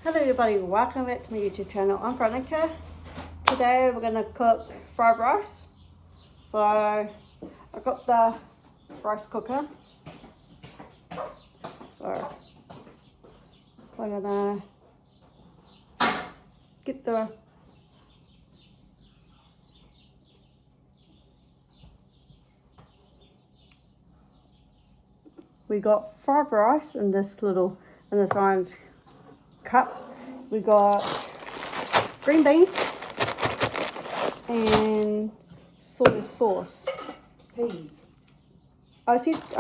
Hello everybody, welcome back to my YouTube channel. I'm Veronica. Today we're going to cook fried rice. So I got the rice cooker. So we're going to get the we got fried rice in this orange cup. We got green beans and soy sauce. Peas. I just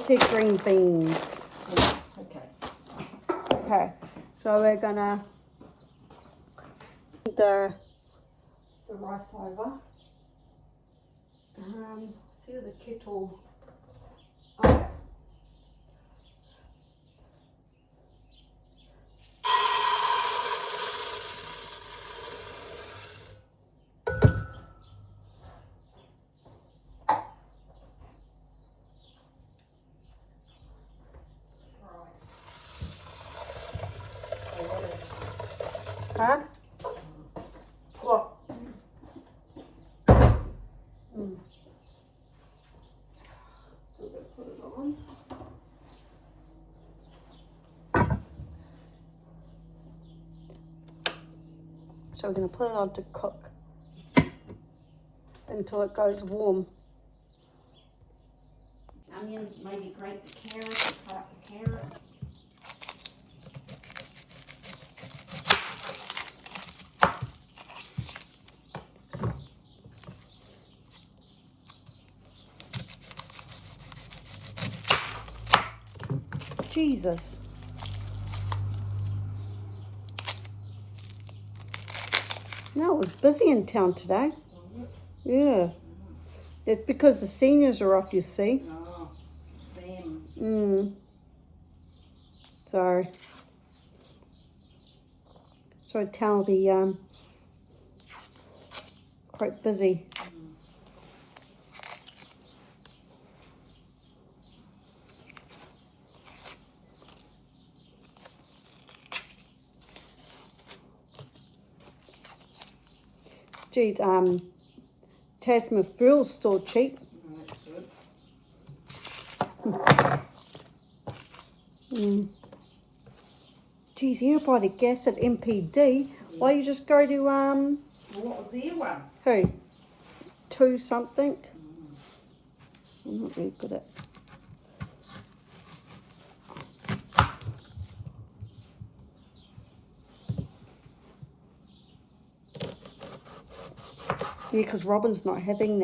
said green beans. Yes, okay. Okay, so we're gonna put the rice over. See the kettle. Okay. Huh? What? So we're going to put it on. So we're going to put it on to cook until it goes warm. Onion, maybe grate the carrot, cut up the carrot. Jesus. No, it was busy in town today. Yeah. It's because the seniors are off, you see. Oh, Sam's. So town will be quite busy. Geez, Tasman fuel's still cheap. Oh, that's good. Geez, you buy the gas at MPD. Yeah. Why you just go to Well, what was their one? Who? 2 something. I'm not very good at. Yeah, because Robin's not having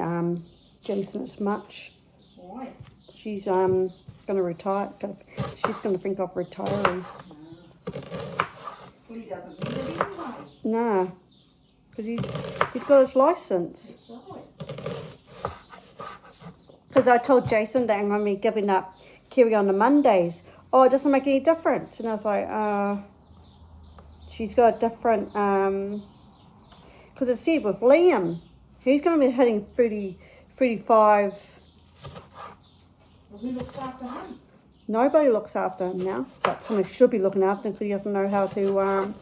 Jensen as much. Why? She's going to retire. She's going to think of retiring. Well, he doesn't need it anyway. Nah, because he's got his license. That's right. Because I told Jason that I'm going to be giving up Kerry on the Mondays. Oh, it doesn't make any difference. And I was like, she's got a different, because it said with Liam, he's going to be hitting 35. Well, who looks after him? Nobody looks after him now, but someone should be looking after him because he doesn't know how to,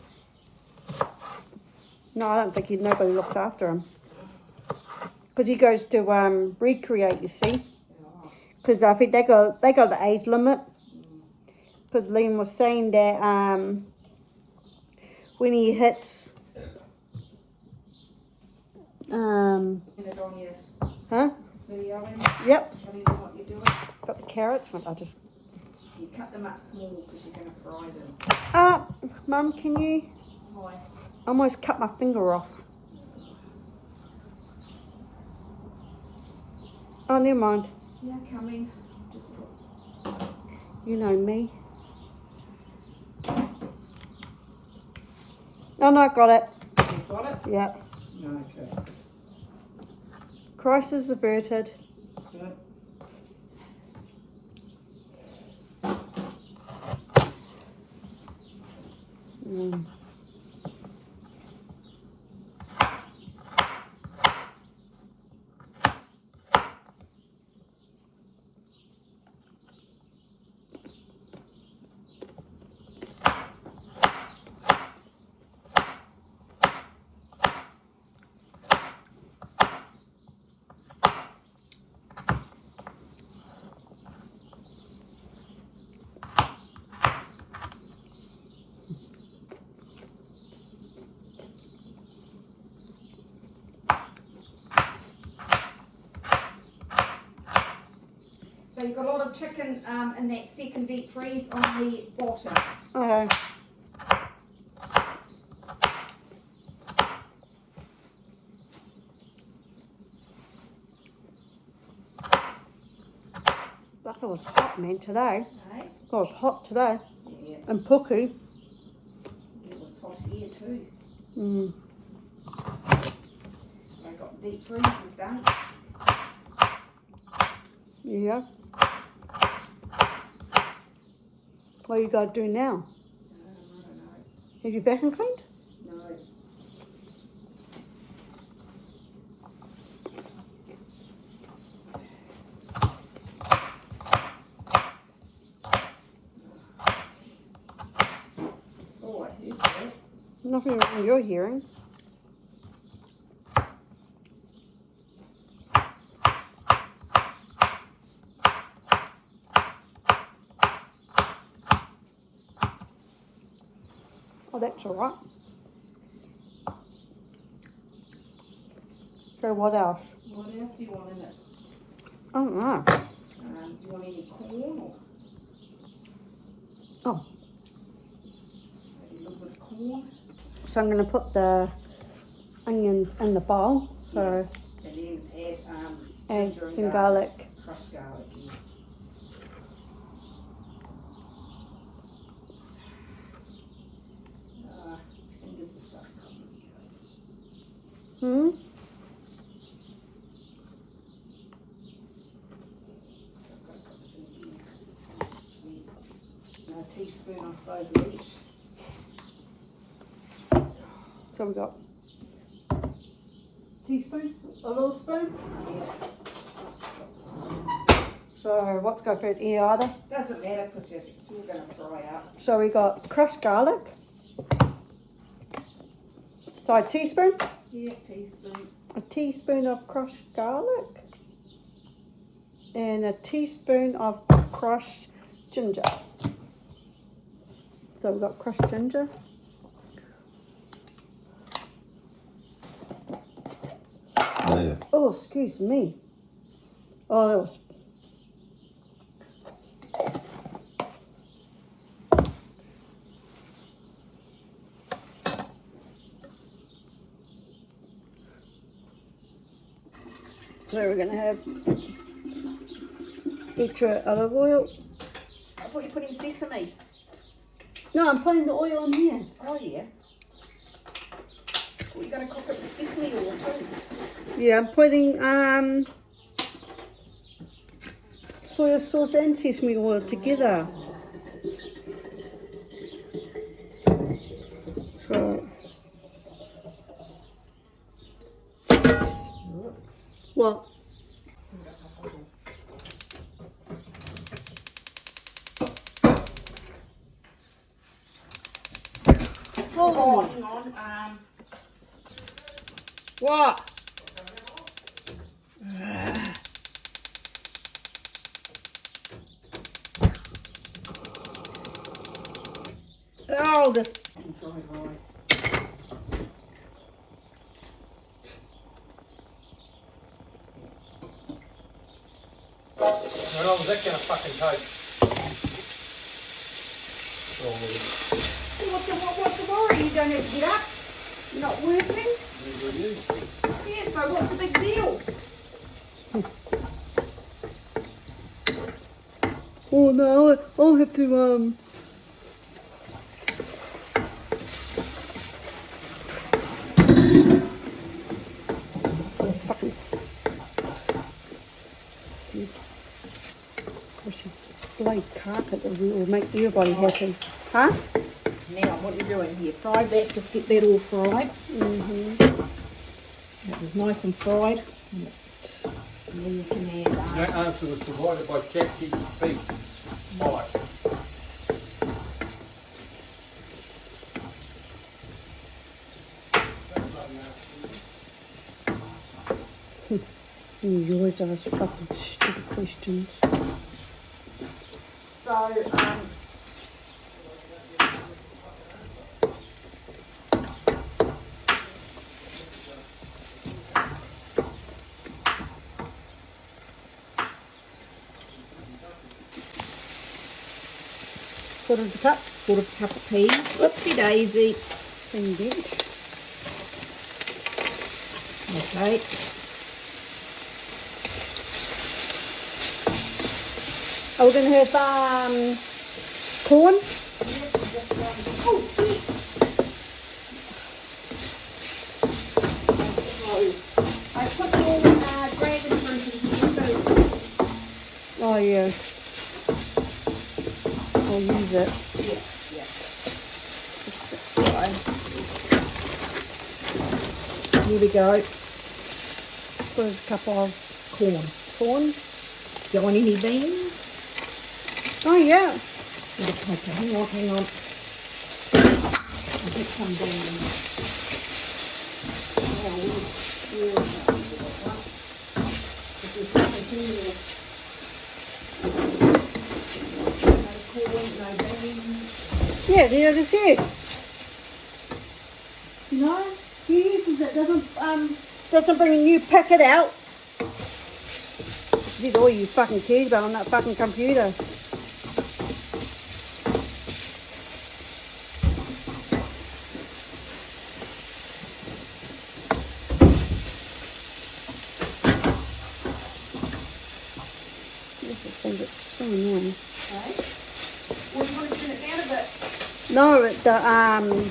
no, I don't think nobody looks after him. Because he goes to recreate, you see. Because I think they got the age limit. Because Liam was saying that when he hits, huh? Video in. Yep. Show me what you're doing. Got the carrots. You cut them up small because you're going to fry them. Mum, can you? Why? I almost cut my finger off. Oh, never mind. Yeah, coming. Just put. You know me. Oh no, got it. You got it? Yep. Okay. Crisis averted. Good. you've got a lot of chicken in that second deep freeze on the bottom. Okay. That was hot, man, today. Hey? It was hot today. Yeah, And Puku. it was hot here too. Mm. I got deep freezes done. Yeah. What you got to do now? I don't know. Have you vacuum cleaned? No. Oh, I heard that. Nothing wrong you're hearing. Oh, that's all right. So what else? What else do you want in it? I don't know. Do you want any corn or? Oh. Maybe a little bit of corn. So I'm going to put the onions in the bowl. So And then add ginger and some garlic. Crushed garlic, yeah. Fingers are starting to come Hmm? So I've got to put this in again because it's sweet. And a teaspoon, I suppose, of each. So we got teaspoon, a little spoon. So what's go first? Any either? Doesn't matter because it's all going to fry up. So we got crushed garlic. So a teaspoon. Yeah, teaspoon. A teaspoon of crushed garlic. And a teaspoon of crushed ginger. So we've got crushed ginger. Yeah. Oh, excuse me. Oh, that was... So we're going to have extra olive oil. I thought you put in sesame. No, I'm putting the oil in here. Oh, yeah. Well, you're going to cook it with sesame oil too. Yeah, I'm putting soy sauce and sesame oil together. So, what? Oh, hang on. What? Oh, this. And fried rice. How long is that gonna fucking take? What's the worry? You don't have to get up? You're not working? Yeah, so what's the big deal? Oh no, I'll have to fucking blade carpet that will make everybody happy. Huh? Now, what are you doing here? Fry that, just get that all fried. That was nice and fried. And then you can add, That answer was provided by ChatGPT. Right. You always ask fucking stupid questions. so, quarters a cup. Quarter cup of peas. Whoopsie daisy. Spring bench. Okay. Are we going to have corn? Oh, I put more dragon fruit in here too. Oh, yeah. I'll use it. Yeah. Right. Here we go. Quarters a cup of Corn. corn. Do you want any beans? Oh, yeah. Okay, hang on. I'll get some beans. Yeah, the other side. No, he uses it. Doesn't bring a new packet out. Did all you fucking kids on that fucking computer. This is going to get so annoying. Well, you want to turn it down a bit? No, the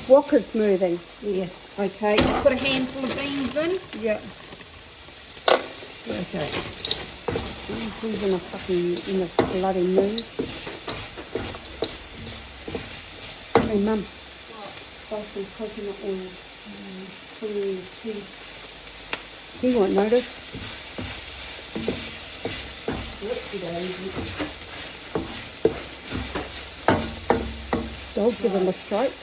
wokker's moving. Yeah. Okay, put a handful of beans in. Yeah. Okay. He's in a bloody mood. Hey, Mum. Buy some coconut oil. Put it in your tea. He won't notice. Dog, give him a stroke.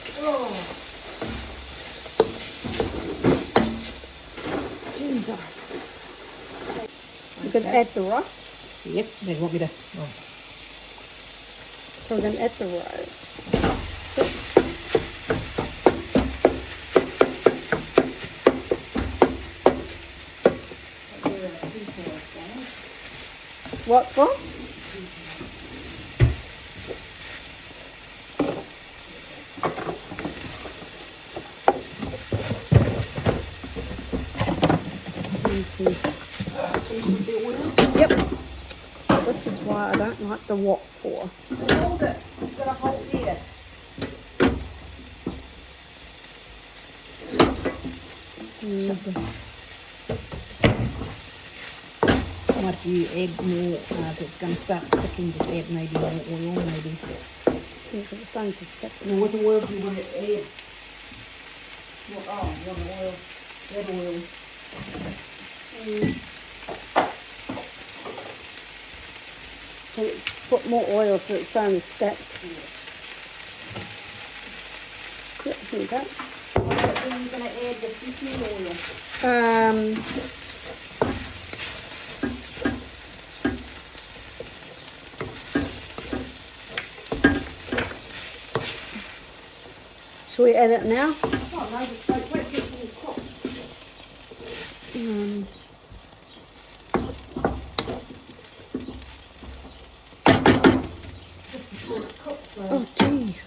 Jesus. We're going to add the rice. Yep, they want me to. Oh. So we're going to add the rice. What's what? Yep. This is why I don't like the wok for. Hold it. You've got to hold there. What if you add more, if it's going to start sticking, just add maybe more oil, maybe. Yeah, 'cause it's starting to stick. Now, what oil do you want to add? Well, oh, you want the oil, that oil. Put more oil so it's starting to stick. Yep, here we go. Then you're going to add the seasoning oil. Shall we add it now? Oh, no, just wait till it's all cooked. Just before it's cooked, so. Oh, jeez.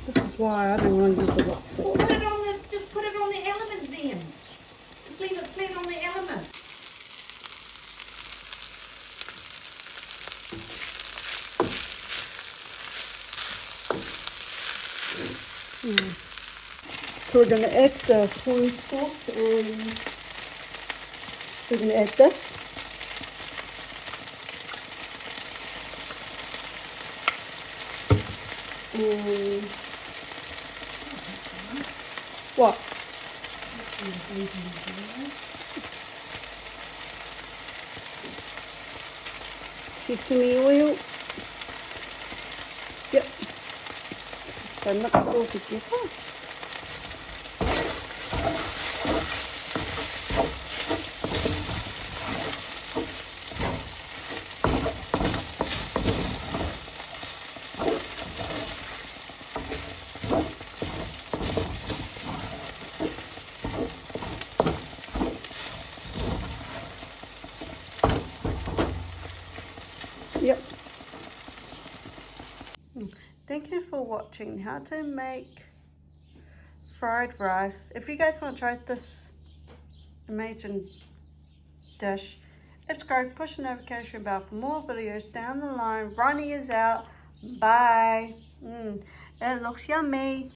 This is why I don't want to use the wok for. Well, just put it on the element then. Just leave it flat on the element. So we're going to add the soy sauce and so we're going to add this. And what? Sesame oil. Yep. So mix it all together. Yep. thank you for watching how to make fried rice. If you guys want to try this amazing dish, subscribe, push the notification bell for more videos down the line. Ronnie is out. Bye. It looks yummy.